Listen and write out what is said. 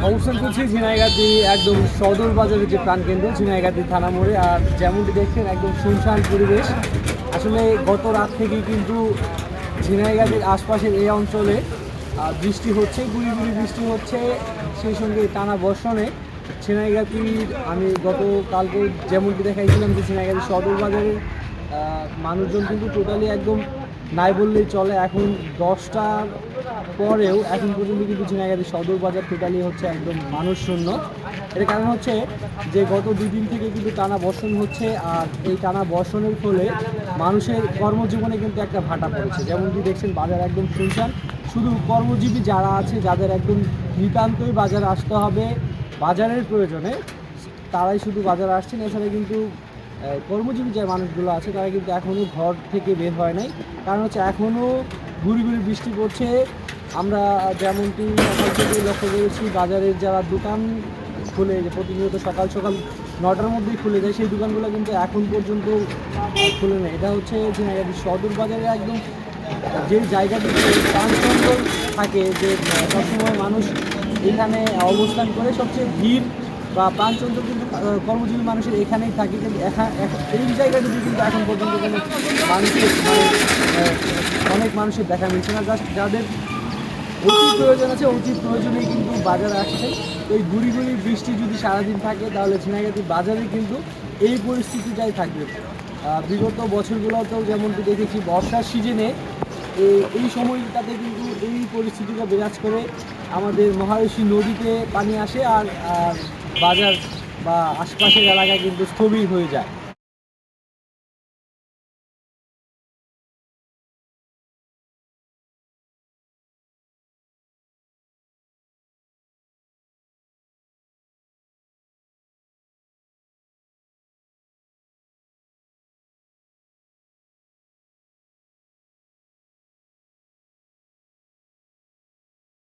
অবস্থান করছি ঝিনাইগাতি একদম সদর বাজারের যে প্রাণকেন্দ্র ঝিনাইগাতি থানা মোড়ে। আর যেমনটি দেখছেন একদম শুনশান পরিবেশ। আসলে গত রাত থেকেই কিন্তু ঝিনাইগাতির আশপাশের এই অঞ্চলে বৃষ্টি হচ্ছে, গুড়ি গুড়ি বৃষ্টি হচ্ছে, সেই সঙ্গে টানা বর্ষণে ঝিনাইগাতির আমি গতকালকে যেমনটি দেখাইছিলাম যে ঝিনাইগাতি সদর বাজারের মানুষজন কিন্তু টোটালি একদম নাই বললেই চলে। এখন 10টার পরেও এখন পর্যন্ত কিন্তু ঝিনাইগাতি সদর বাজার টোটালি হচ্ছে একদম মানুষ শূন্য। এর কারণ হচ্ছে যে গত 2 দিন থেকে কিন্তু টানা বর্ষণ হচ্ছে, আর এই টানা বর্ষণের ফলে মানুষের কর্মজীবনে কিন্তু একটা ভাটা পড়েছে। যেমনটি দেখছেন বাজার একদম শুনশান, শুধু কর্মজীবী যারা আছে, যাদের একদম নিতান্তই বাজারে আসতে হবে, বাজারের প্রয়োজনে, তারাই শুধু বাজারে আসছেন। এছাড়া কিন্তু কর্মজীবী যে মানুষগুলো আছে তারা কিন্তু এখনও ঘর থেকে বের হয় নাই। কারণ হচ্ছে এখনও গুড়ি গুড়ি বৃষ্টি পড়ছে। আমরা যেমনটি সকাল থেকে লক্ষ্য করেছি, বাজারের যারা দোকান খুলে, যে প্রতিনিয়ত সকাল সকাল 9টার মধ্যেই খুলে যায়, সেই দোকানগুলো কিন্তু এখন পর্যন্ত খুলে নেই। এটা হচ্ছে ঝিনাইগাতি সদর বাজারে একদম যে জায়গাটিতে প্রাণচঞ্চল থাকে, যে সবসময় মানুষ এখানে অবস্থান করে, সবচেয়ে ভিড় বা প্রাণচঞ্চল কিন্তু কর্মজীবী মানুষের এখানেই থাকে। কিন্তু এই জায়গাটিতে কিন্তু এখন পর্যন্ত কোনো মানুষের অনেক মানুষের দেখা মিলছে না। জাস্ট যাদের অতি প্রয়োজন আছে, অতি প্রয়োজনেই কিন্তু বাজারে আসছে। এই গুড়ি গুড়ি বৃষ্টি যদি সারাদিন থাকে তাহলে ঝিনাইগাতি বাজারে কিন্তু এই পরিস্থিতিটাই থাকবে। বিগত বছরগুলোতেও যেমনটি দেখেছি বর্ষার সিজনে এই সময়টাতে কিন্তু এই পরিস্থিতিটা বিরাজ করে। আমাদের মহায়সী নদীতে পানি আসে, আর বাজার বা আশপাশের এলাকায় কিন্তু স্থবির হয়ে যায়।